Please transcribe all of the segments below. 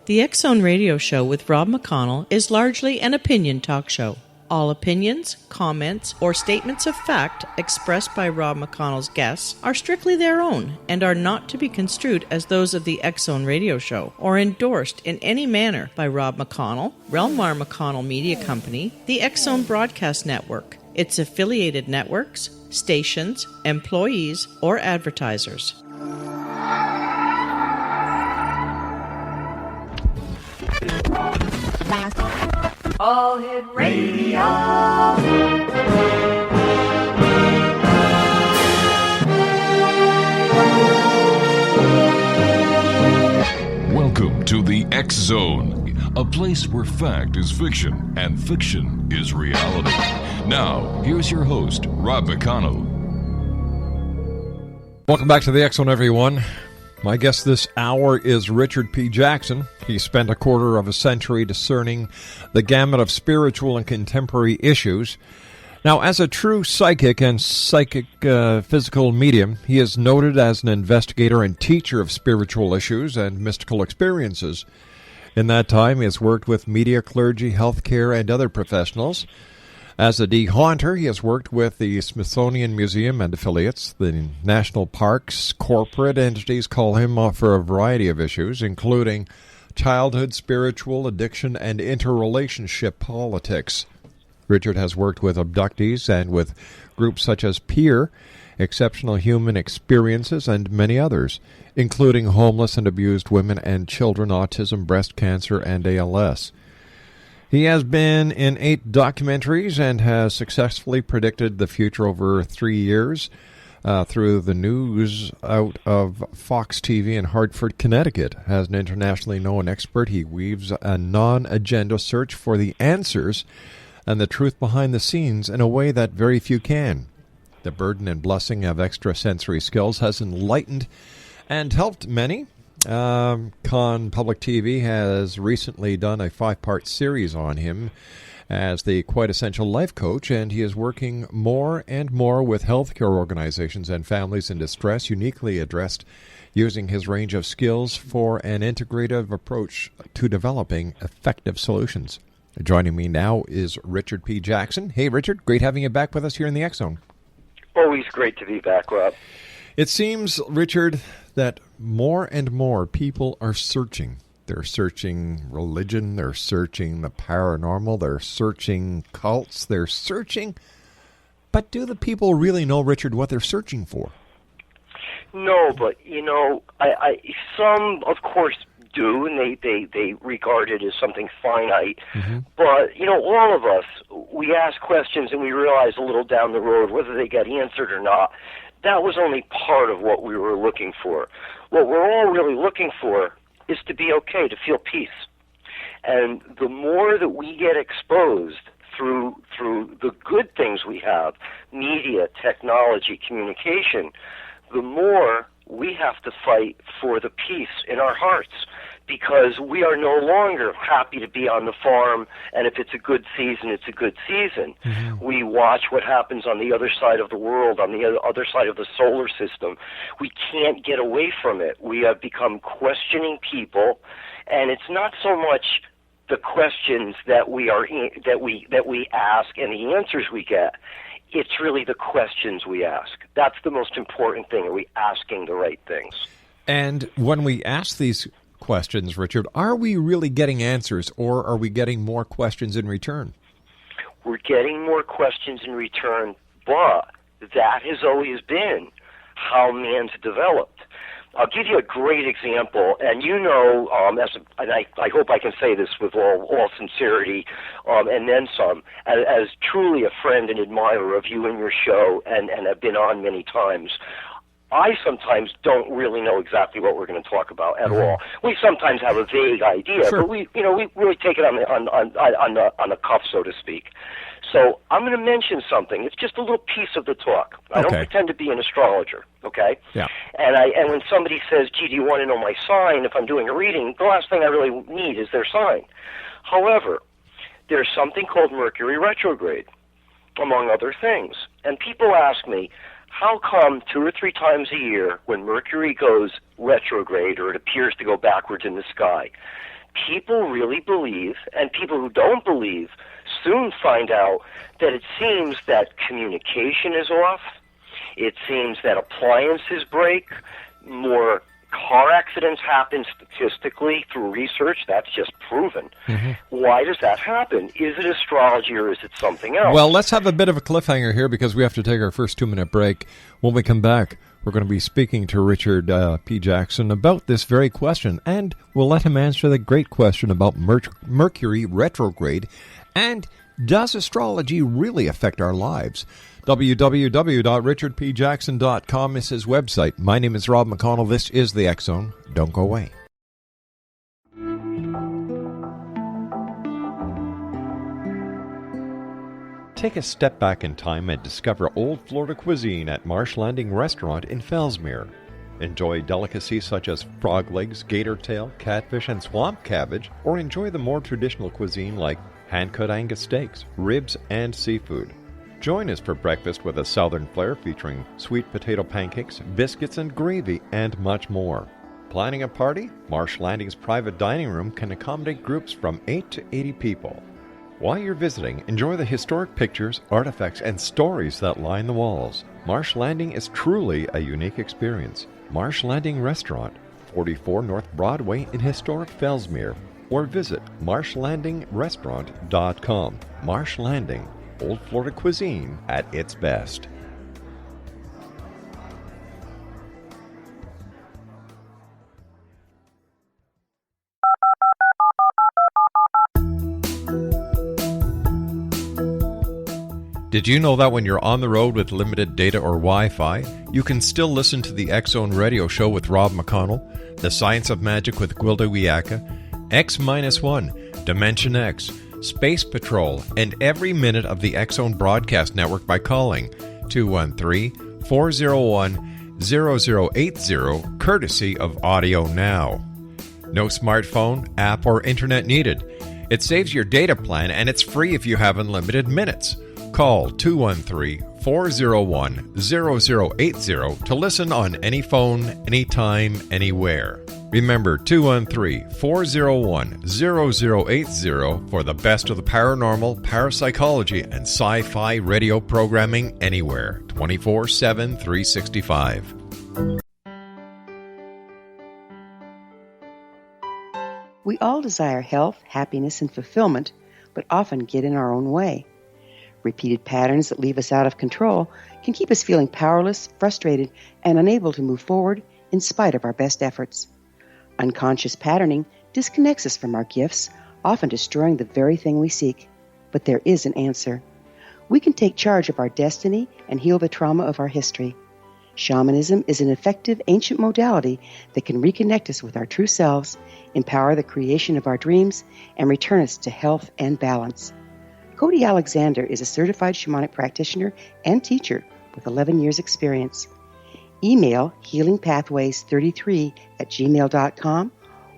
The X-Zone Radio Show with Rob McConnell is largely an opinion talk show. All opinions, comments, or statements of fact expressed by Rob McConnell's guests are strictly their own and are not to be construed as those of the X-Zone Radio Show or endorsed in any manner by Rob McConnell, Relmar McConnell Media Company, the X-Zone Broadcast Network, its affiliated networks, stations, employees, or advertisers. All Hit Radio. Welcome to the X-Zone, a place where fact is fiction and fiction is reality. Now, here's your host, Rob McConnell. Welcome back to the X-Zone, everyone. My guest this hour is Richard P. Jackson. He spent a quarter of a century discerning the gamut of spiritual and contemporary issues. Now, as a true psychic and physical medium, he is noted as an investigator and teacher of spiritual issues and mystical experiences. In that time, he has worked with media, clergy, healthcare, and other professionals. As a de-haunter, he has worked with the Smithsonian Museum and affiliates. The national parks, corporate entities call him for a variety of issues, including childhood, spiritual, addiction, and interrelationship politics. Richard has worked with abductees and with groups such as PEER, Exceptional Human Experiences, and many others, including homeless and abused women and children, autism, breast cancer, and ALS. He has been in 8 documentaries and has successfully predicted the future over 3 years through the news out of Fox TV in Hartford, Connecticut. As an internationally known expert, he weaves a non-agenda search for the answers and the truth behind the scenes in a way that very few can. The burden and blessing of extrasensory skills has enlightened and helped many. Con Public TV has recently done a 5-part series on him as the quite essential life coach, and he is working more and more with healthcare organizations and families in distress, uniquely addressed using his range of skills for an integrative approach to developing effective solutions. Joining me now is Richard P. Jackson. Hey, Richard, great having you back with us here in the X-Zone. Always great to be back, Rob. It seems, Richard, that more and more people are searching. They're searching religion, they're searching the paranormal, they're searching cults, they're searching. But do the people really know, Richard, what they're searching for? No, but, I some, of course, do, and they regard it as something finite. Mm-hmm. But, all of us, we ask questions and we realize a little down the road whether they get answered or not. That was only part of what we were looking for. What we're all really looking for is to be okay, to feel peace. And the more that we get exposed through the good things we have, media, technology, communication, the more we have to fight for the peace in our hearts, because we are no longer happy to be on the farm, and if it's a good season, it's a good season. Mm-hmm. We watch what happens on the other side of the world, on the other side of the solar system. We can't get away from it. We have become questioning people, and it's not so much the questions that we ask and the answers we get. It's really the questions we ask. That's the most important thing. Are we asking the right things? And when we ask these questions, Richard, are we really getting answers, or are we getting more questions in return? We're getting more questions in return, but that has always been how man's developed. I'll give you a great example, and I hope I can say this with all sincerity, and then some, as truly a friend and admirer of you and your show, and have been on many times. I sometimes don't really know exactly what we're going to talk about at all. We sometimes have a vague idea, sure, but we really take it on the cuff, so to speak. So I'm going to mention something. It's just a little piece of the talk. I don't pretend to be an astrologer, okay? Yeah. And when somebody says, "Gee, do you want to know my sign?" If I'm doing a reading, the last thing I really need is their sign. However, there's something called Mercury retrograde, among other things. And people ask me, how come 2 or 3 times a year when Mercury goes retrograde, or it appears to go backwards in the sky, people really believe, and people who don't believe soon find out that it seems that communication is off. It seems that appliances break. More car accidents happen statistically through research. That's just proven. Mm-hmm. Why does that happen? Is it astrology or is it something else? Well, let's have a bit of a cliffhanger here because we have to take our first 2-minute break. When we come back, we're going to be speaking to Richard P. Jackson about this very question, and we'll let him answer the great question about Mercury retrograde, and does astrology really affect our lives? www.richardpjackson.com is his website. My name is Rob McConnell. This is the X Zone. Don't go away. Take a step back in time and discover old Florida cuisine at Marsh Landing Restaurant in Fellsmere. Enjoy delicacies such as frog legs, gator tail, catfish, and swamp cabbage, or enjoy the more traditional cuisine like hand-cut Angus steaks, ribs, and seafood. Join us for breakfast with a southern flair featuring sweet potato pancakes, biscuits, and gravy, and much more. Planning a party? Marsh Landing's private dining room can accommodate groups from 8 to 80 people. While you're visiting, enjoy the historic pictures, artifacts, and stories that line the walls. Marsh Landing is truly a unique experience. Marsh Landing Restaurant, 44 North Broadway in historic Fellsmere, or visit marshlandingrestaurant.com. Marsh Landing, old Florida cuisine at its best. Did you know that when you're on the road with limited data or Wi-Fi, you can still listen to the X Zone Radio Show with Rob McConnell, The Science of Magic with Gwilda Wiyaka, X-1, Dimension X, Space Patrol, and every minute of the X Zone broadcast network by calling 213-401-0080, courtesy of Audio Now. No smartphone, app, or internet needed. It saves your data plan, and it's free if you have unlimited minutes. Call 213-401-0080 to listen on any phone, anytime, anywhere. Remember 213-401-0080 for the best of the paranormal, parapsychology, and sci-fi radio programming anywhere, 24/7, 365. We all desire health, happiness, and fulfillment, but often get in our own way. Repeated patterns that leave us out of control can keep us feeling powerless, frustrated, and unable to move forward in spite of our best efforts. Unconscious patterning disconnects us from our gifts, often destroying the very thing we seek. But there is an answer. We can take charge of our destiny and heal the trauma of our history. Shamanism is an effective ancient modality that can reconnect us with our true selves, empower the creation of our dreams, and return us to health and balance. Cody Alexander is a certified shamanic practitioner and teacher with 11 years' experience. Email healingpathways33@gmail.com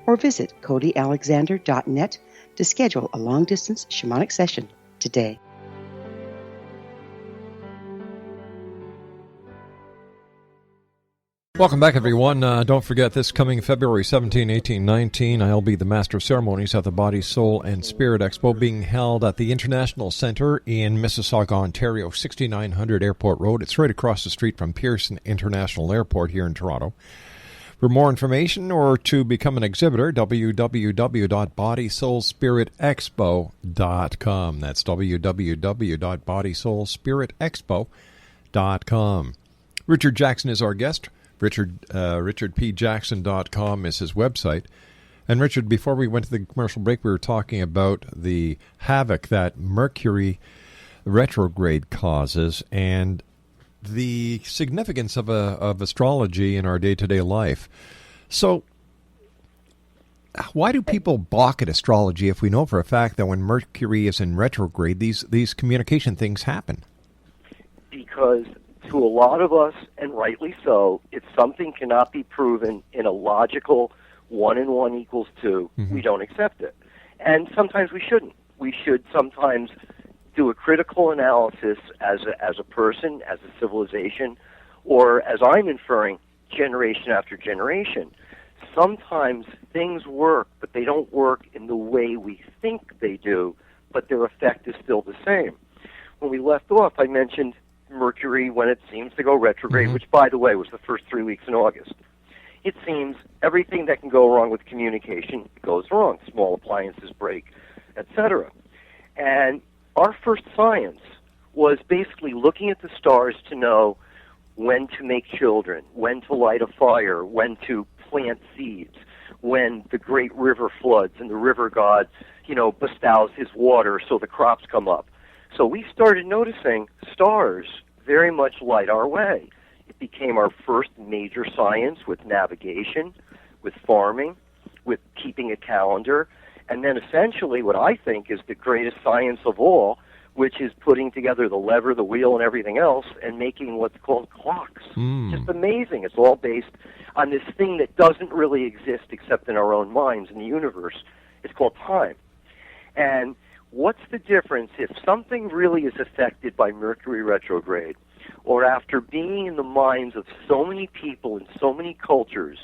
or visit codyalexander.net to schedule a long-distance shamanic session today. Welcome back, everyone. Don't forget, this coming February 17, 18, 19, I'll be the Master of Ceremonies at the Body, Soul, and Spirit Expo being held at the International Centre in Mississauga, Ontario, 6900 Airport Road. It's right across the street from Pearson International Airport here in Toronto. For more information or to become an exhibitor, www.bodysoulspiritexpo.com. That's www.bodysoulspiritexpo.com. Richard Jackson is our guest. RichardPJackson.com is his website. And Richard, before we went to the commercial break, we were talking about the havoc that Mercury retrograde causes and the significance of astrology in our day-to-day life. So why do people balk at astrology if we know for a fact that when Mercury is in retrograde, these communication things happen? Because to a lot of us, and rightly so, if something cannot be proven in a logical 1 and 1 equals 2, we don't accept it. And sometimes we shouldn't. We should sometimes do a critical analysis as a person, as a civilization, or as I'm inferring, generation after generation. sometimes things work, but they don't work in the way we think they do, but their effect is still the same. When we left off, I mentioned Mercury when it seems to go retrograde, which, by the way, was the first 3 weeks in August. It seems everything that can go wrong with communication goes wrong. Small appliances break, etc. And our first science was basically looking at the stars to know when to make children, when to light a fire, when to plant seeds, when the great river floods and the river god, bestows his water so the crops come up. So we started noticing stars very much light our way. It became our first major science with navigation, with farming, with keeping a calendar, and then essentially what I think is the greatest science of all, which is putting together the lever, the wheel, and everything else, and making what's called clocks. Just amazing. It's all based on this thing that doesn't really exist except in our own minds in the universe. It's called time. And what's the difference if something really is affected by Mercury retrograde, or after being in the minds of so many people in so many cultures,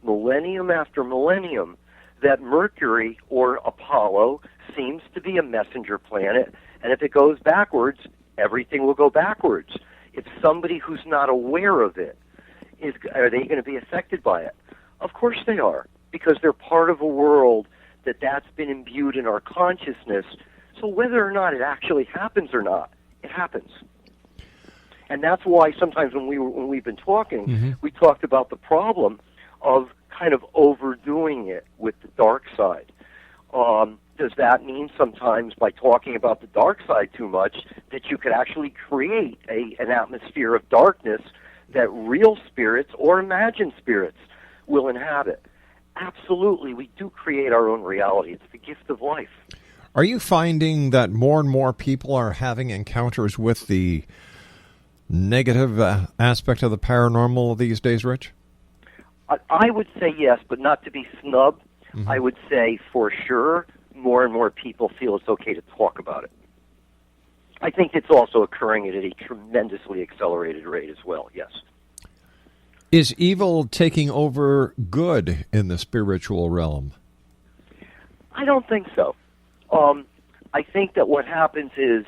millennium after millennium, that Mercury or Apollo seems to be a messenger planet, and if it goes backwards, everything will go backwards. If somebody who's not aware of it, are they going to be affected by it? Of course they are, because they're part of a world that's been imbued in our consciousness. So whether or not it actually happens or not, it happens. And that's why sometimes when we've been talking, we talked about the problem of kind of overdoing it with the dark side. Does that mean sometimes by talking about the dark side too much that you could actually create an atmosphere of darkness that real spirits or imagined spirits will inhabit? Absolutely, we do create our own reality. It's the gift of life. Are you finding that more and more people are having encounters with the negative aspect of the paranormal these days, Rich? I would say yes, but not to be snubbed. I would say for sure more and more people feel it's okay to talk about it. I think it's also occurring at a tremendously accelerated rate as well, yes. Is evil taking over good in the spiritual realm? I don't think so. I think that what happens is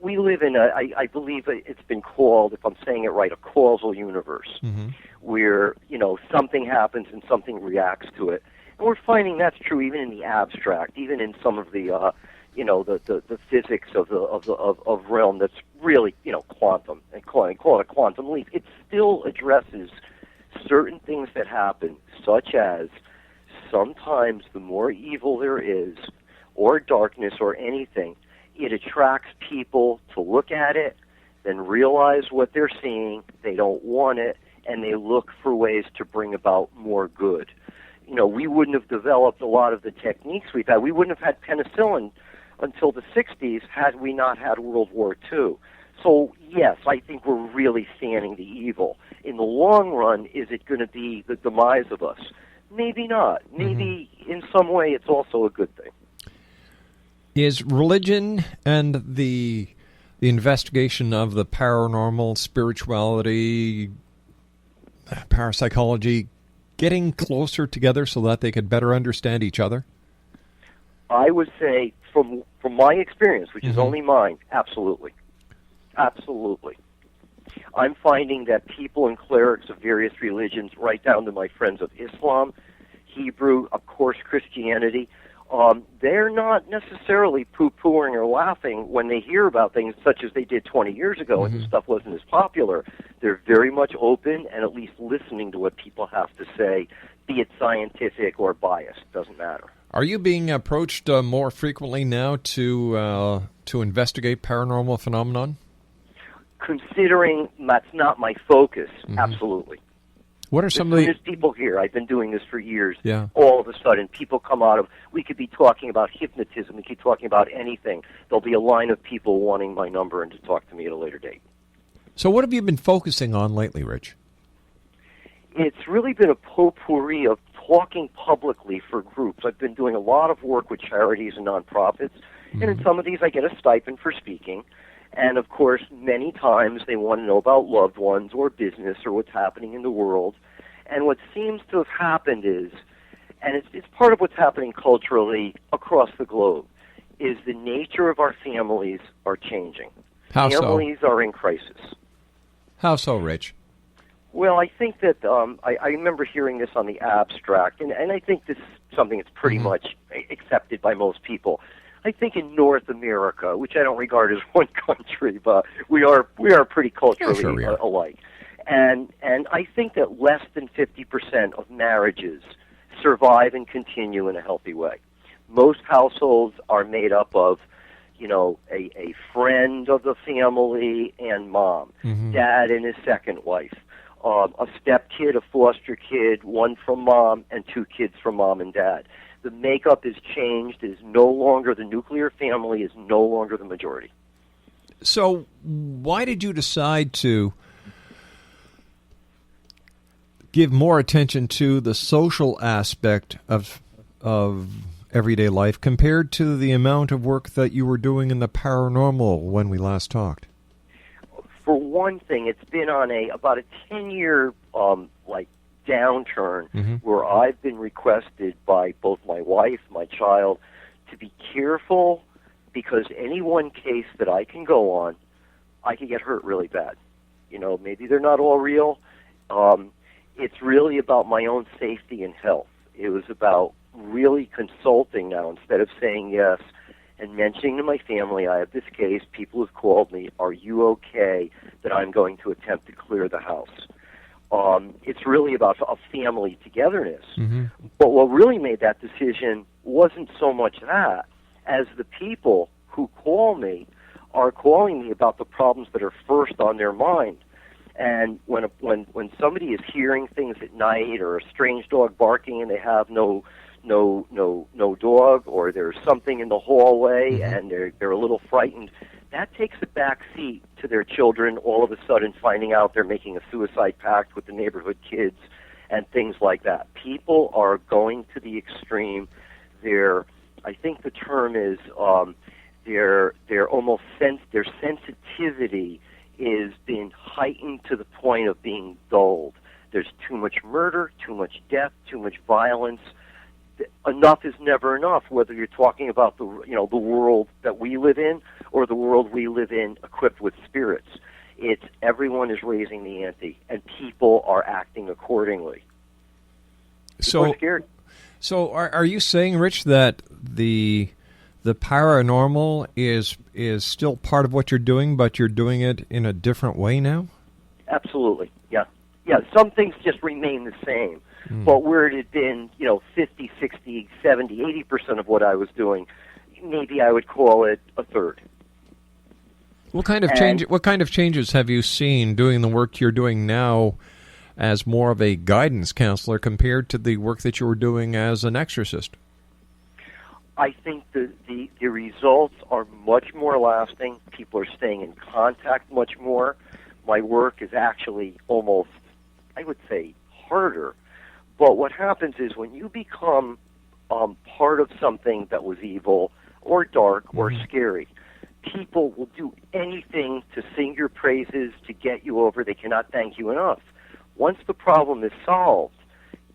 we live in I believe it's been called, if I'm saying it right, a causal universe, where, something happens and something reacts to it. And we're finding that's true even in the abstract, even in some of the, the physics of realm that's really, quantum, and call it a quantum leap. It still addresses certain things that happen, such as sometimes the more evil there is, or darkness, or anything, it attracts people to look at it, then realize what they're seeing, they don't want it, and they look for ways to bring about more good. We wouldn't have developed a lot of the techniques we've had. We wouldn't have had penicillin until the 60s had we not had World War II. So, yes, I think we're really fanning the evil. In the long run, is it going to be the demise of us? Maybe not. Maybe in some way it's also a good thing. Is religion and the investigation of the paranormal, spirituality, parapsychology getting closer together so that they could better understand each other? I would say, from my experience, which is only mine, absolutely. Absolutely. I'm finding that people and clerics of various religions, right down to my friends of Islam, Hebrew, of course Christianity, they're not necessarily poo-pooing or laughing when they hear about things such as they did 20 years ago when this stuff wasn't as popular. They're very much open and at least listening to what people have to say, be it scientific or biased, doesn't matter. Are you being approached more frequently now to investigate paranormal phenomenon? Considering that's not my focus, absolutely. What are some of the... There's people here. I've been doing this for years. Yeah. All of a sudden, people come out of... We could be talking about hypnotism. We could be talking about anything. There'll be a line of people wanting my number and to talk to me at a later date. So what have you been focusing on lately, Rich? It's really been a potpourri of talking publicly for groups. I've been doing a lot of work with charities and nonprofits, and in some of these I get a stipend for speaking. And, of course, many times they want to know about loved ones or business or what's happening in the world. And what seems to have happened is, and it's part of what's happening culturally across the globe, is the nature of our families are changing. How so? Families are in crisis. How so, Rich? Well, I think that I remember hearing this on the abstract, and I think this is something that's pretty much accepted by most people. I think in North America, which I don't regard as one country, but we are pretty culturally alike. And I think that less than 50% of marriages survive and continue in a healthy way. Most households are made up of, a friend of the family and mom, dad and his second wife, a step kid, a foster kid, one from mom, and 2 kids from mom and dad. The makeup is changed. It is no longer the nuclear family is no longer the majority. So why did you decide to give more attention to the social aspect of everyday life compared to the amount of work that you were doing in the paranormal when we last talked? For one thing, it's been on about a 10-year downturn where I've been requested by both my wife, my child, to be careful because any one case that I can go on, I can get hurt really bad. Maybe they're not all real. It's really about my own safety and health. It was about really consulting now instead of saying yes and mentioning to my family, I have this case, people have called me, are you okay that I'm going to attempt to clear the house? It's really about a family togetherness. But what really made that decision wasn't so much that as the people who call me are calling me about the problems that are first on their mind. And when somebody is hearing things at night or a strange dog barking and they have no dog, or there's something in the hallway and they're a little frightened, that takes a back seat to their children all of a sudden finding out they're making a suicide pact with the neighborhood kids and things like that. People are going to the extreme. I think the term is their sensitivity is being heightened to the point of being dulled. There's too much murder, too much death, too much violence. Enough is never enough, whether you're talking about the world that we live in or the world we live in equipped with spirits. It's everyone is raising the ante, and people are acting accordingly. People are scared. So are you saying, Rich, that the paranormal is still part of what you're doing, but you're doing it in a different way now? Absolutely, yeah. Some things just remain the same. But where it had been, 50, 60, 70, 80% of what I was doing, maybe I would call it a third. What kind of changes have you seen doing the work you're doing now as more of a guidance counselor compared to the work that you were doing as an exorcist? I think the results are much more lasting. People are staying in contact much more. My work is actually almost, I would say, harder. But what happens is when you become part of something that was evil or dark or scary, people will do anything to sing your praises, to get you over. They cannot thank you enough. Once the problem is solved,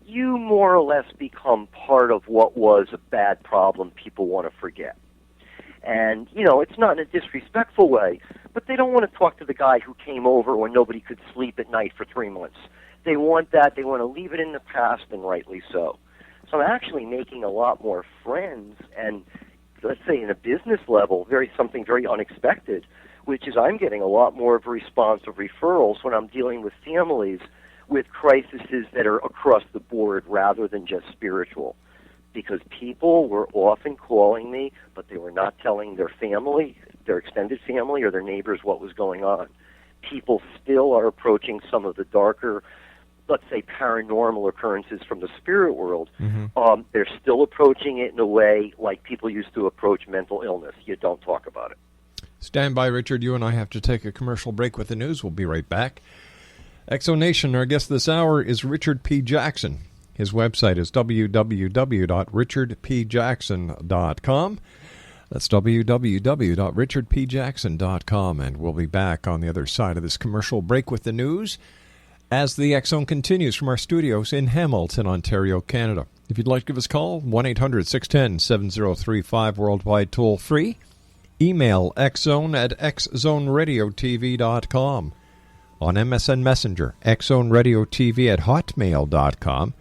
you more or less become part of what was a bad problem people want to forget. And, it's not in a disrespectful way, but they don't want to talk to the guy who came over when nobody could sleep at night for 3 months. They want that. They want to leave it in the past, and rightly so. So I'm actually making a lot more friends, and let's say in a business level, something very unexpected, which is I'm getting a lot more of a response of referrals when I'm dealing with families with crises that are across the board rather than just spiritual. Because people were often calling me, but they were not telling their family, their extended family, or their neighbors what was going on. People still are approaching some of the darker, let's say, paranormal occurrences from the spirit world. They're still approaching it in a way like people used to approach mental illness. You don't talk about it. Stand by, Richard. You and I have to take a commercial break with the news. We'll be right back. Exonation, our guest this hour is Richard P. Jackson. His website is www.richardpjackson.com. That's www.richardpjackson.com. And we'll be back on the other side of this commercial break with the news as the X Zone continues from our studios in Hamilton, Ontario, Canada. If you'd like to give us a call, 1-800-610-7035, worldwide toll free. Email xzone@xzoneradiotv.com. On MSN Messenger, xzoneradiotv@hotmail.com.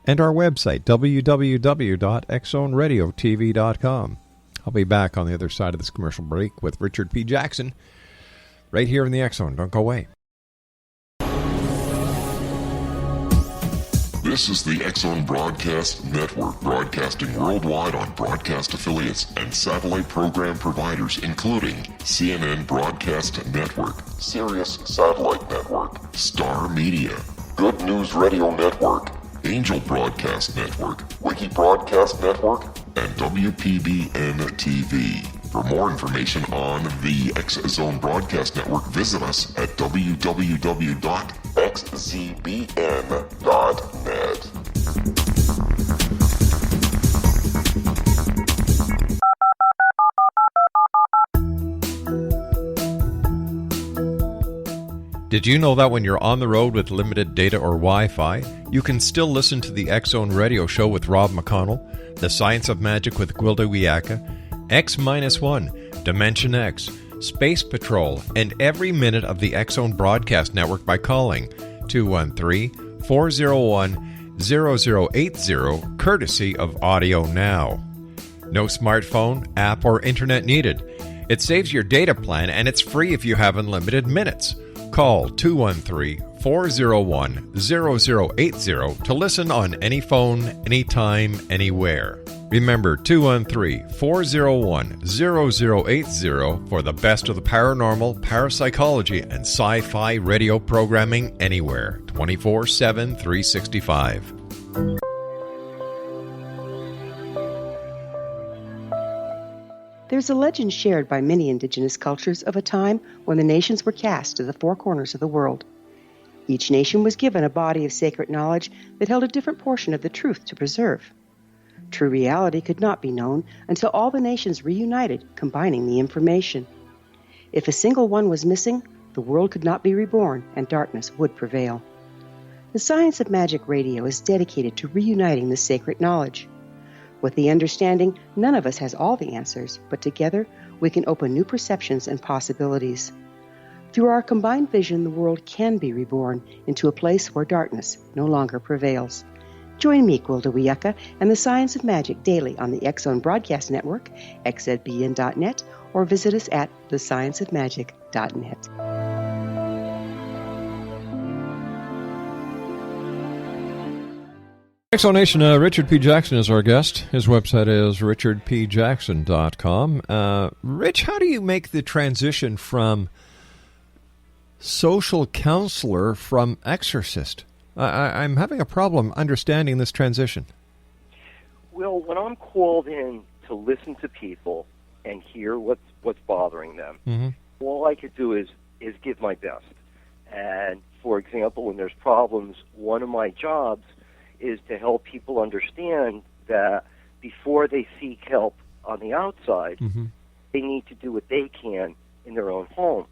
And our website, www.xzoneradiotv.com. I'll be back on the other side of this commercial break with Richard P. Jackson right here in the X Zone. Don't go away. This is the X Zone Broadcast Network, broadcasting worldwide on broadcast affiliates and satellite program providers, including CNN Broadcast Network, Sirius Satellite Network, Star Media, Good News Radio Network, Angel Broadcast Network, Wiki Broadcast Network, and WPBN TV. For more information on the X Zone Broadcast Network, visit us at www.xzbn.net. Did you know that when you're on the road with limited data or Wi-Fi, you can still listen to the X Zone Radio Show with Rob McConnell, The Science of Magic with Gwilda Wiyaka, X-1, Dimension X, Space Patrol, and every minute of the X Zone Broadcast Network by calling 213-401-0080, courtesy of Audio Now. No smartphone, app, or internet needed. It saves your data plan, and it's free if you have unlimited minutes. Call 213-401-0080 to listen on any phone, anytime, anywhere. Remember, 213-401-0080 for the best of the paranormal, parapsychology, and sci-fi radio programming anywhere, 24/7, 365. There's a legend shared by many indigenous cultures of a time when the nations were cast to the four corners of the world. Each nation was given a body of sacred knowledge that held a different portion of the truth to preserve. True reality could not be known until all the nations reunited, combining the information. If a single one was missing, the world could not be reborn and darkness would prevail. The Science of Magic Radio is dedicated to reuniting the sacred knowledge. With the understanding, none of us has all the answers, but together we can open new perceptions and possibilities. Through our combined vision, the world can be reborn into a place where darkness no longer prevails. Join me, Gwilda Wiyaka, and the Science of Magic daily on the X Zone Broadcast Network, xzbn.net, or visit us at thescienceofmagic.net. Nation, Richard P. Jackson is our guest. His website is richardpjackson.com. Rich, how do you make the transition from social counselor from exorcist? I'm having a problem understanding this transition. Well, when I'm called in to listen to people and hear what's bothering them, all I could do is give my best. And, for example, when there's problems, one of my jobs is to help people understand that before they seek help on the outside, they need to do what they can in their own home.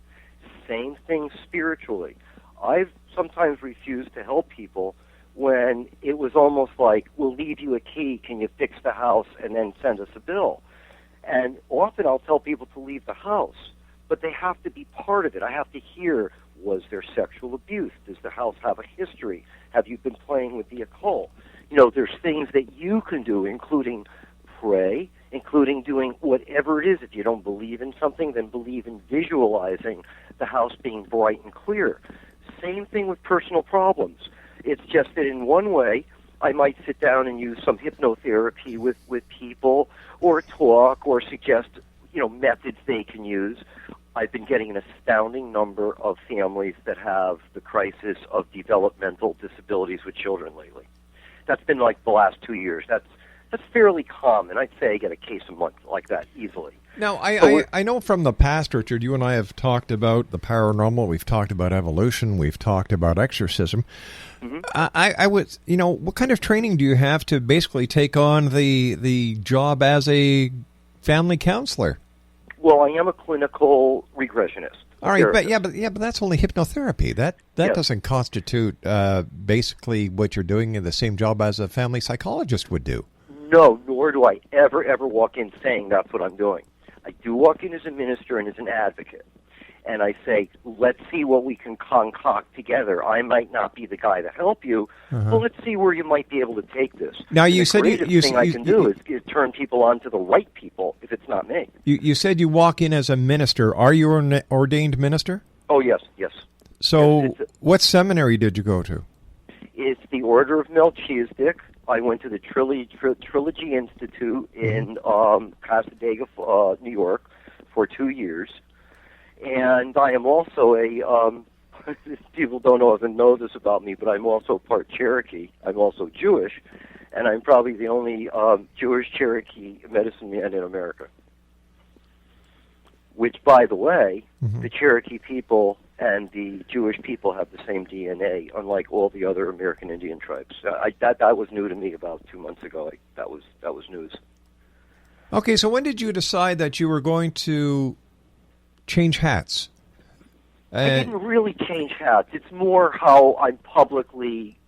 Same thing spiritually. I've sometimes refused to help people when it was almost like, we'll leave you a key, can you fix the house, and then send us a bill. And often I'll tell people to leave the house, but they have to be part of it. I have to hear, was there sexual abuse? Does the house have a history? Have you been playing with the occult? You know, there's things that you can do, including pray, including doing whatever it is. If you don't believe in something, then believe in visualizing the house being bright and clear. Same thing with personal problems. It's just that in one way, I might sit down and use some hypnotherapy with people, or talk, or suggest, methods they can use. I've been getting an astounding number of families that have the crisis of developmental disabilities with children lately. That's been like the last 2 years. That's fairly common. I'd say I get a case a month like that easily. Now, I know from the past, Richard, you and I have talked about the paranormal. We've talked about evolution. We've talked about exorcism. I would, what kind of training do you have to basically take on the job as a family counselor? Well, I am a clinical regressionist. All right, but that's only hypnotherapy. That Yes. doesn't constitute basically what you're doing in the same job as a family psychologist would do. No, nor do I ever walk in saying that's what I'm doing. I do walk in as a minister and as an advocate. And I say, let's see what we can concoct together. I might not be the guy to help you, but let's see where you might be able to take this. Now, you the said greatest thing I can do is turn people on to the right people if it's not me. You said you walk in as a minister. Are you an ordained minister? Oh, yes. So what seminary did you go to? It's the Order of Melchizedek. I went to the Trilogy Institute in Pasadena, New York, for 2 years. And I am also people don't even know this about me, but I'm also part Cherokee. I'm also Jewish, and I'm probably the only Jewish Cherokee medicine man in America. Which, by the way, the Cherokee people and the Jewish people have the same DNA, unlike all the other American Indian tribes. That was new to me about 2 months ago. That was news. Okay, so when did you decide that you were going to change hats? I didn't really change hats. It's more how I'm publicly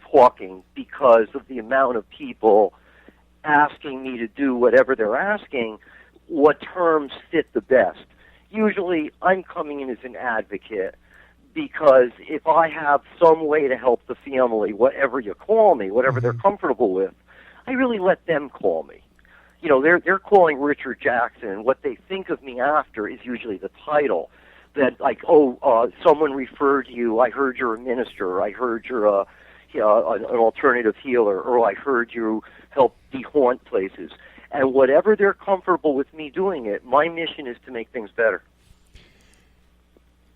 talking because of the amount of people asking me to do whatever they're asking, what terms fit the best. Usually I'm coming in as an advocate because if I have some way to help the family, whatever you call me, whatever they're comfortable with, I really let them call me. You know, they're calling Richard Jackson, and what they think of me after is usually the title. That, like, someone referred you, I heard you're a minister, I heard you're an alternative healer, or I heard you help de-haunt places. And whatever they're comfortable with me doing it, my mission is to make things better.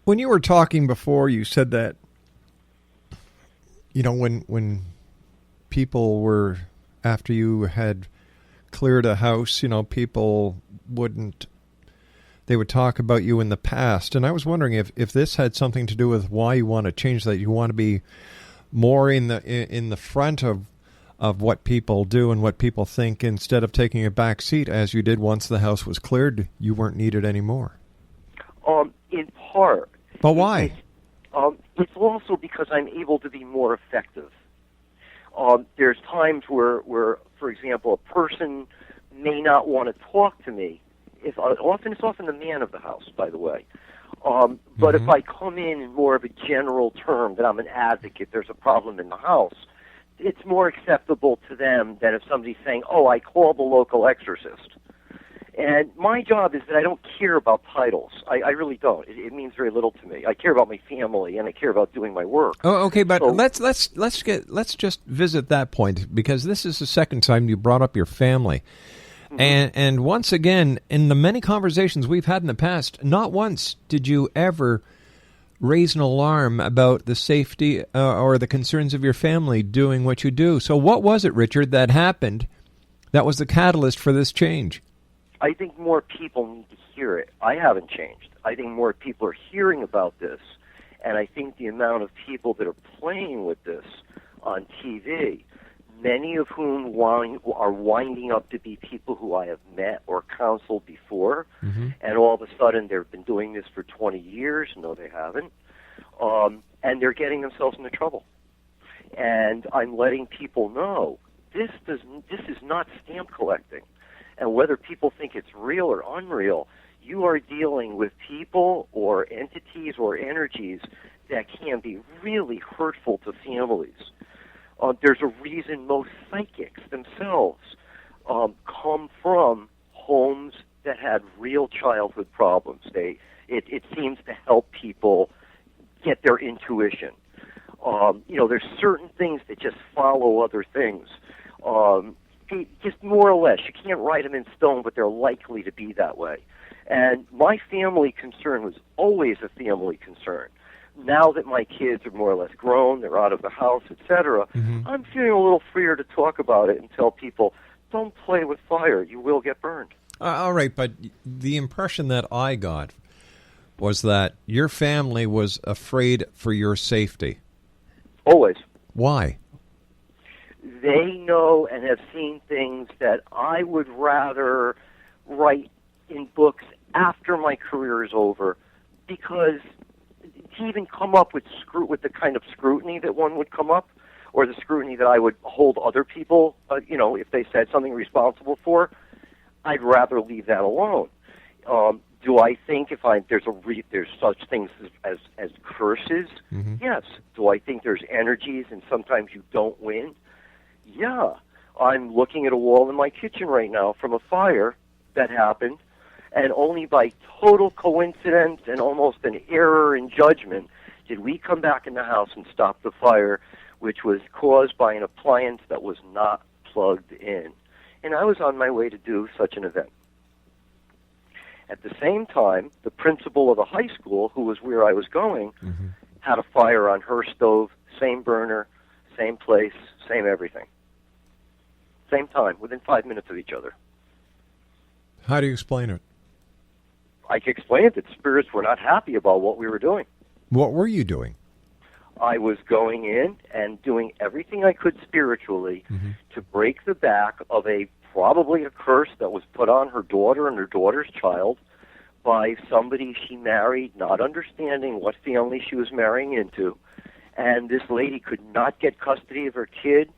When you were talking before, you said that, you know, when people were, after you had cleared a house, you know, people they would talk about you in the past. And I was wondering if this had something to do with why you want to change that. You want to be more in the front of what people do and what people think, instead of taking a back seat as you did once the house was cleared. You weren't needed anymore. In part. But why? It's also because I'm able to be more effective. There's times where, for example, a person may not want to talk to me. It's often the man of the house, by the way. But if I come in more of a general term that I'm an advocate, there's a problem in the house, it's more acceptable to them than if somebody's saying, oh, I called the local exorcist. And my job is that I don't care about titles. I really don't. It means very little to me. I care about my family and I care about doing my work. Oh, okay, but so, let's just visit that point, because this is the second time you brought up your family. And once again, in the many conversations we've had in the past, not once did you ever raise an alarm about the safety or the concerns of your family doing what you do. So what was it, Richard, that happened that was the catalyst for this change? I think more people need to hear it. I haven't changed. I think more people are hearing about this, and I think the amount of people that are playing with this on TV, many of whom are winding up to be people who I have met or counseled before, and all of a sudden they've been doing this for 20 years. No, they haven't. And they're getting themselves into trouble. And I'm letting people know this is not stamp collecting. And whether people think it's real or unreal, you are dealing with people or entities or energies that can be really hurtful to families. There's a reason most psychics themselves come from homes that had real childhood problems. It seems to help people get their intuition. There's certain things that just follow other things. Just more or less. You can't write them in stone, but they're likely to be that way. And my family concern was always a family concern. Now that my kids are more or less grown, they're out of the house, etc., I'm feeling a little freer to talk about it and tell people, don't play with fire. You will get burned. All right, but the impression that I got was that your family was afraid for your safety. Always. Why? They know and have seen things that I would rather write in books after my career is over, because to even come up with the kind of scrutiny that one would come up, or the scrutiny that I would hold other people, if they said something responsible for, I'd rather leave that alone. Do I think there's such things as curses? Mm-hmm. Yes. Do I think there's energies and sometimes you don't win? Yeah. I'm looking at a wall in my kitchen right now from a fire that happened, and only by total coincidence and almost an error in judgment did we come back in the house and stop the fire, which was caused by an appliance that was not plugged in. And I was on my way to do such an event. At the same time, the principal of the high school, who was where I was going, Mm-hmm. had a fire on her stove, same burner, same place, same everything. Same time, within 5 minutes of each other. How do you explain it? I can explain it that spirits were not happy about what we were doing. What were you doing? I was going in and doing everything I could spiritually Mm-hmm. to break the back of probably a curse that was put on her daughter and her daughter's child by somebody she married, not understanding what family she was marrying into. And this lady could not get custody of her kid.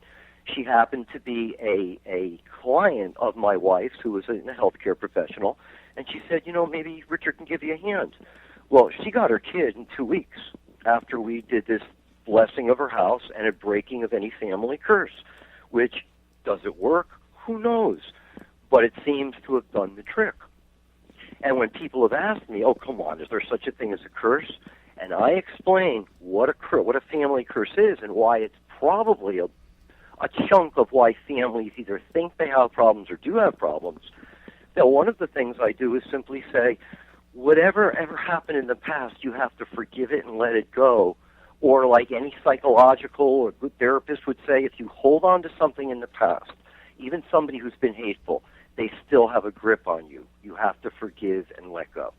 She happened to be a client of my wife's who was a healthcare professional. And she said, maybe Richard can give you a hand. Well, she got her kid in 2 weeks after we did this blessing of her house and a breaking of any family curse, which, does it work? Who knows? But it seems to have done the trick. And when people have asked me, oh, come on, is there such a thing as a curse? And I explain what a family curse is and why it's probably a chunk of why families either think they have problems or do have problems, that one of the things I do is simply say, whatever ever happened in the past, you have to forgive it and let it go. Or like any psychological or good therapist would say, if you hold on to something in the past, even somebody who's been hateful, they still have a grip on you. You have to forgive and let go.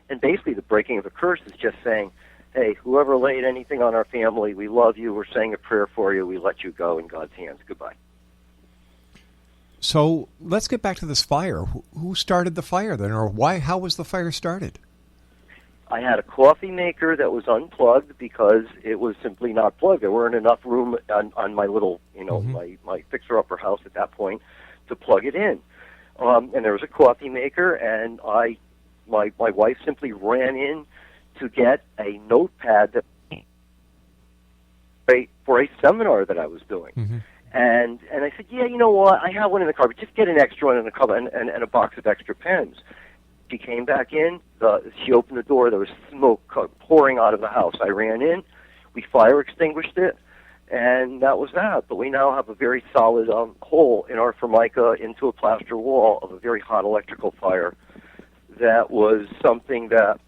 And basically the breaking of a curse is just saying, hey, whoever laid anything on our family, we love you, we're saying a prayer for you, we let you go in God's hands. Goodbye. So let's get back to this fire. Who started the fire then, or why? How was the fire started? I had a coffee maker that was unplugged because it was simply not plugged. There weren't enough room on my little, my fixer-upper house at that point to plug it in. And there was a coffee maker, and my wife simply ran in to get a notepad for a seminar that I was doing. Mm-hmm. And I said, yeah, you know what? I have one in the car, but just get an extra one in the car and a box of extra pens. She came back in. She opened the door. There was smoke pouring out of the house. I ran in. We fire extinguished it, and that was that. But we now have a very solid hole in our Formica into a plaster wall of a very hot electrical fire. That was something that,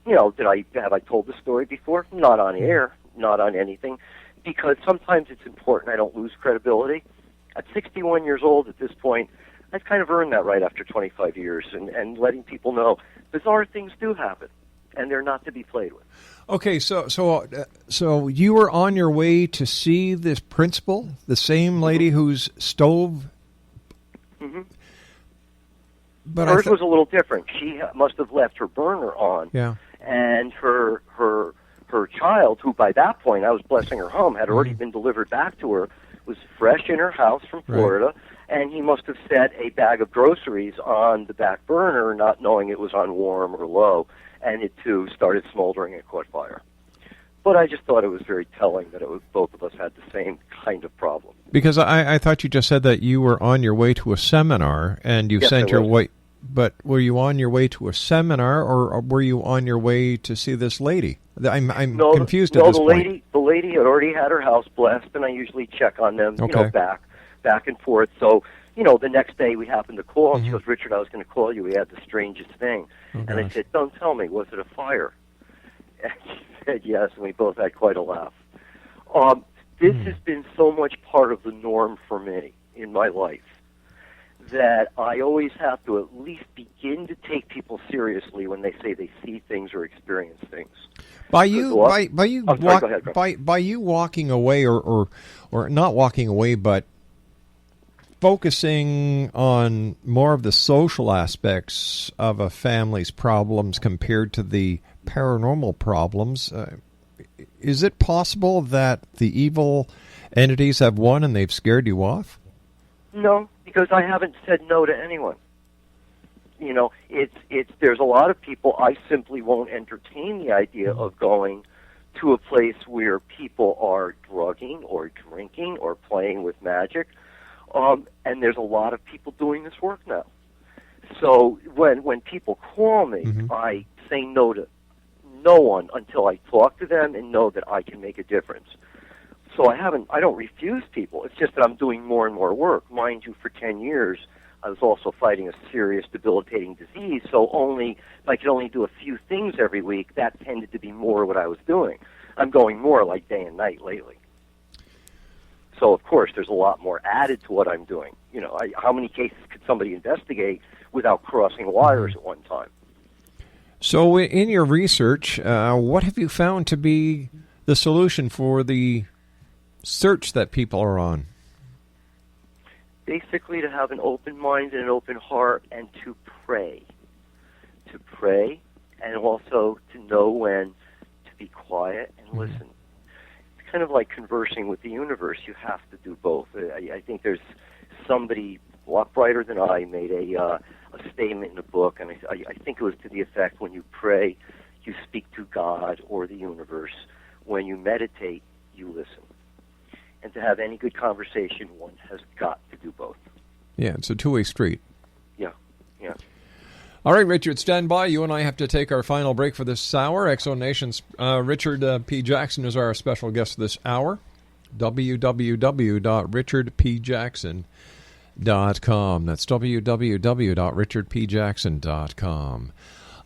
have I told the story before? Not on air, not on anything, because sometimes it's important I don't lose credibility. At 61 years old at this point, I've kind of earned that right after 25 years, and letting people know bizarre things do happen, and they're not to be played with. Okay, so you were on your way to see this principal, the same lady whose stove. Mm-hmm. But hers was a little different. She must have left her burner on, yeah, and her child, who by that point I was blessing her home, had already been delivered back to her, was fresh in her house from Florida. Right. And he must have set a bag of groceries on the back burner, not knowing it was on warm or low, and it too started smoldering and caught fire. But I just thought it was very telling that both of us had the same kind of problem. Because I thought you just said that you were on your way to a seminar, and you sent your way. But were you on your way to a seminar, or were you on your way to see this lady? I'm confused at this point. The lady had already had her house blessed, and I usually check on them, back and forth. So, the next day we happened to call, and she goes, Richard, I was going to call you. We had the strangest thing. And I said, don't tell me, was it a fire? And she said yes, and we both had quite a laugh. This has been so much part of the norm for me in my life that I always have to at least begin to take people seriously when they say they see things or experience things. By you walking away, or not walking away, but focusing on more of the social aspects of a family's problems compared to the paranormal problems. Is it possible that the evil entities have won and they've scared you off? No, because I haven't said no to anyone. You know, there's a lot of people I simply won't entertain the idea of going to a place where people are drugging or drinking or playing with magic. And there's a lot of people doing this work now. So when people call me, I say no to no one until I talk to them and know that I can make a difference. So I don't refuse people. It's just that I'm doing more and more work. Mind you, for 10 years, I was also fighting a serious debilitating disease, so if I could only do a few things every week, that tended to be more what I was doing. I'm going more like day and night lately. So, of course, there's a lot more added to what I'm doing. You know, how many cases could somebody investigate without crossing wires at one time? So in your research, what have you found to be the solution for the search that people are on? Basically, to have an open mind and an open heart and to pray. To pray and also to know when to be quiet and listen. It's kind of like conversing with the universe. You have to do both. I think there's somebody a lot brighter than I made a statement in a book, and I think it was to the effect, when you pray, you speak to God or the universe. When you meditate, you listen. And to have any good conversation, one has got to do both. Yeah, it's a two-way street. Yeah. All right, Richard, stand by. You and I have to take our final break for this hour. X-Zone Nation's Richard P. Jackson is our special guest this hour. www.richardpjackson.com. That's www.richardpjackson.com.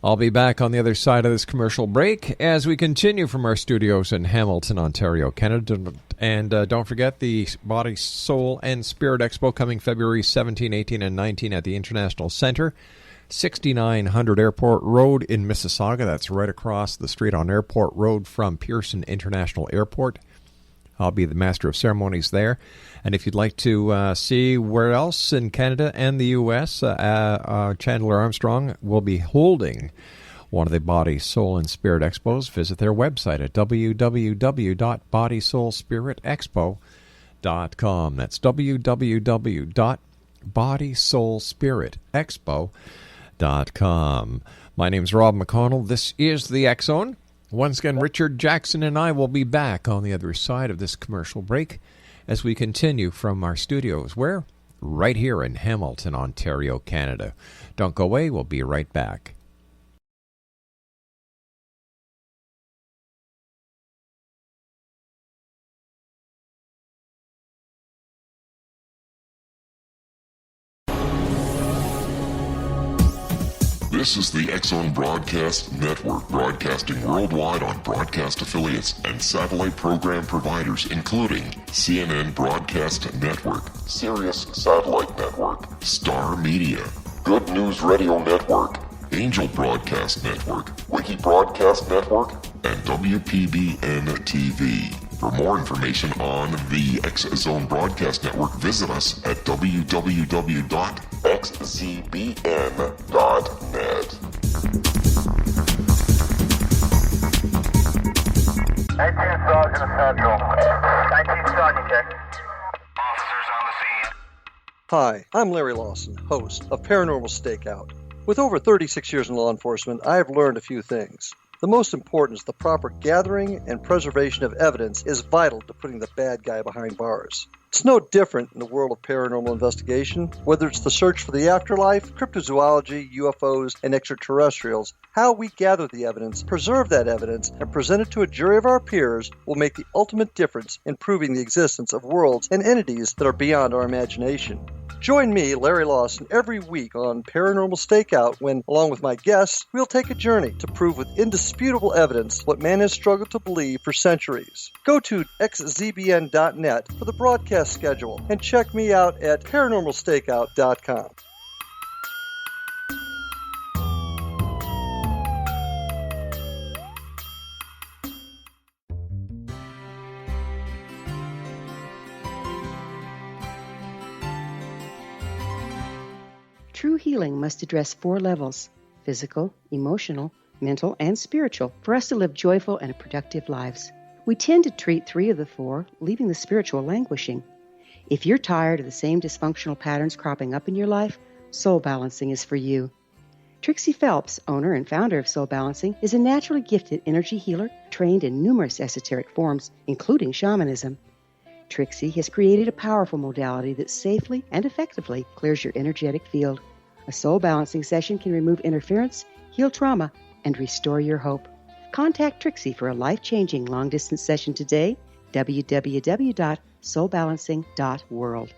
I'll be back on the other side of this commercial break as we continue from our studios in Hamilton, Ontario, Canada. And don't forget the Body, Soul, and Spirit Expo coming February 17, 18, and 19 at the International Center, 6900 Airport Road in Mississauga. That's right across the street on Airport Road from Pearson International Airport. I'll be the master of ceremonies there. And if you'd like to see where else in Canada and the U.S. Chandler Armstrong will be holding one of the Body, Soul, and Spirit Expos, visit their website at www.bodysoulspiritexpo.com. That's www.bodysoulspiritexpo.com. My name's Rob McConnell. This is the X-Zone. Once again, Richard Jackson and I will be back on the other side of this commercial break as we continue from our studios. Where? Right here in Hamilton, Ontario, Canada. Don't go away. We'll be right back. This is the X-Zone Broadcast Network, broadcasting worldwide on broadcast affiliates and satellite program providers, including CNN Broadcast Network, Sirius Satellite Network, Star Media, Good News Radio Network, Angel Broadcast Network, Wiki Broadcast Network, and WPBN TV. For more information on the X-Zone Broadcast Network, visit us at www.xzbn.net. 19 Sergeant Central. 19 Sergeant, check. Officers on the scene. Hi, I'm Larry Lawson, host of Paranormal Stakeout. With over 36 years in law enforcement, I have learned a few things. The most important is the proper gathering and preservation of evidence is vital to putting the bad guy behind bars. It's no different in the world of paranormal investigation. Whether it's the search for the afterlife, cryptozoology, UFOs, and extraterrestrials, how we gather the evidence, preserve that evidence, and present it to a jury of our peers will make the ultimate difference in proving the existence of worlds and entities that are beyond our imagination. Join me, Larry Lawson, every week on Paranormal Stakeout when, along with my guests, we'll take a journey to prove with indisputable evidence what man has struggled to believe for centuries. Go to xzbn.net for the broadcast schedule and check me out at paranormalstakeout.com. True healing must address 4 levels: physical, emotional, mental, and spiritual, for us to live joyful and productive lives. We tend to treat 3 of the 4, leaving the spiritual languishing. If you're tired of the same dysfunctional patterns cropping up in your life, Soul Balancing is for you. Trixie Phelps, owner and founder of Soul Balancing, is a naturally gifted energy healer trained in numerous esoteric forms, including shamanism. Trixie has created a powerful modality that safely and effectively clears your energetic field. A Soul Balancing session can remove interference, heal trauma, and restore your hope. Contact Trixie for a life-changing long-distance session today. www.soulbalancing.world.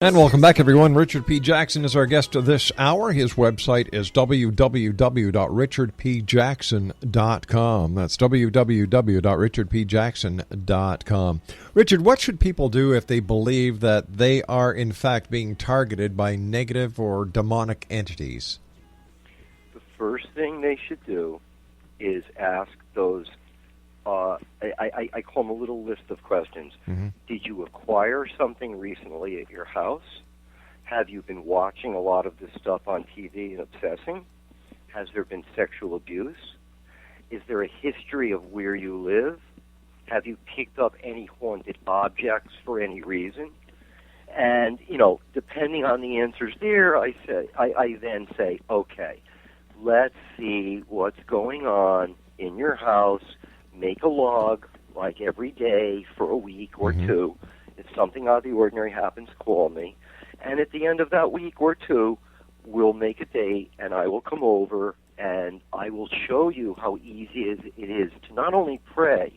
And welcome back, everyone. Richard P. Jackson is our guest of this hour. His website is www.richardpjackson.com. That's www.richardpjackson.com. Richard, what should people do if they believe that they are, in fact, being targeted by negative or demonic entities? The first thing they should do is ask those, I call them a little list of questions. Mm-hmm. Did you acquire something recently at your house? Have you been watching a lot of this stuff on TV and obsessing? Has there been sexual abuse? Is there a history of where you live? Have you picked up any haunted objects for any reason? And, depending on the answers there, I then say, okay, let's see what's going on in your house. Make a log, like every day for a week or two. If something out of the ordinary happens, call me. And at the end of that week or two, we'll make a date, and I will come over, and I will show you how easy it is to not only pray,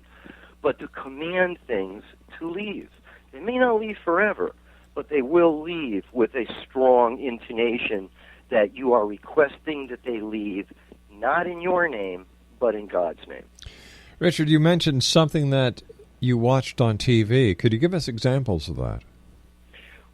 but to command things to leave. They may not leave forever, but they will leave with a strong intonation that you are requesting that they leave, not in your name, but in God's name. Richard, you mentioned something that you watched on TV. Could you give us examples of that?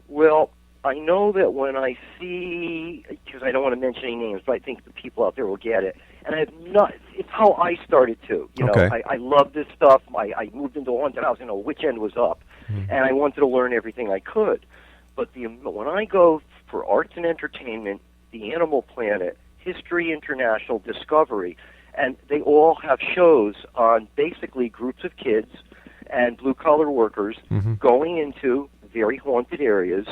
Well, I know that when I see, because I don't want to mention any names, but I think the people out there will get it. And it's how I started too. I love this stuff. I moved into a haunted house, which end was up. And I wanted to learn everything I could. But when I go for arts and entertainment, the Animal Planet, History International, Discovery, and they all have shows on basically groups of kids and blue-collar workers going into very haunted areas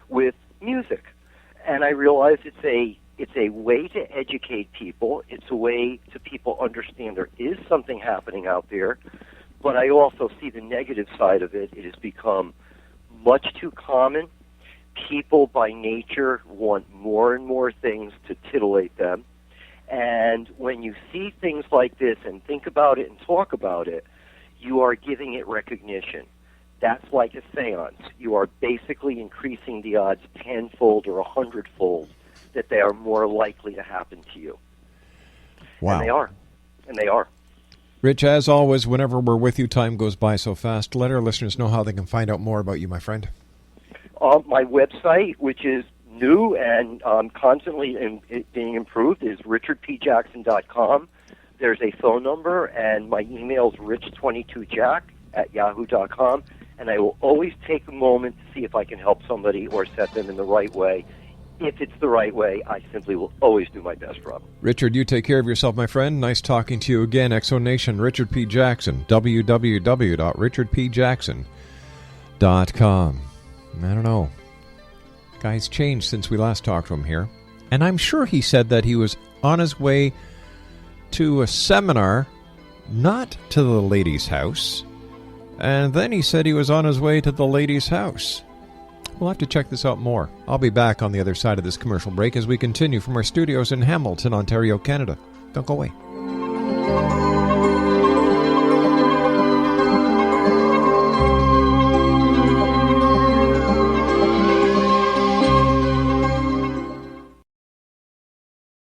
with music. And I realize it's a way to educate people. It's a way to people understand there is something happening out there. But I also see the negative side of it. It has become much too common. People by nature want more and more things to titillate them. And when you see things like this and think about it and talk about it, you are giving it recognition. That's like a seance. You are basically increasing the odds tenfold or 100-fold that they are more likely to happen to you. Wow. And they are. Rich, as always, whenever we're with you, time goes by so fast. Let our listeners know how they can find out more about you, my friend. My website, which is new and constantly being improved, is richardpjackson.com. There's a phone number, and my email is rich22jack@yahoo.com, and I will always take a moment to see if I can help somebody or set them in the right way. If it's the right way, I simply will always do my best, Rob. Richard, you take care of yourself, my friend. Nice talking to you again. Exo Nation, Richard P. Jackson, www.richardpjackson.com. I don't know. Guy's changed since we last talked to him here. And I'm sure he said that he was on his way to a seminar, not to the lady's house. And then he said he was on his way to the lady's house. We'll have to check this out more. I'll be back on the other side of this commercial break as we continue from our studios in Hamilton, Ontario, Canada. Don't go away.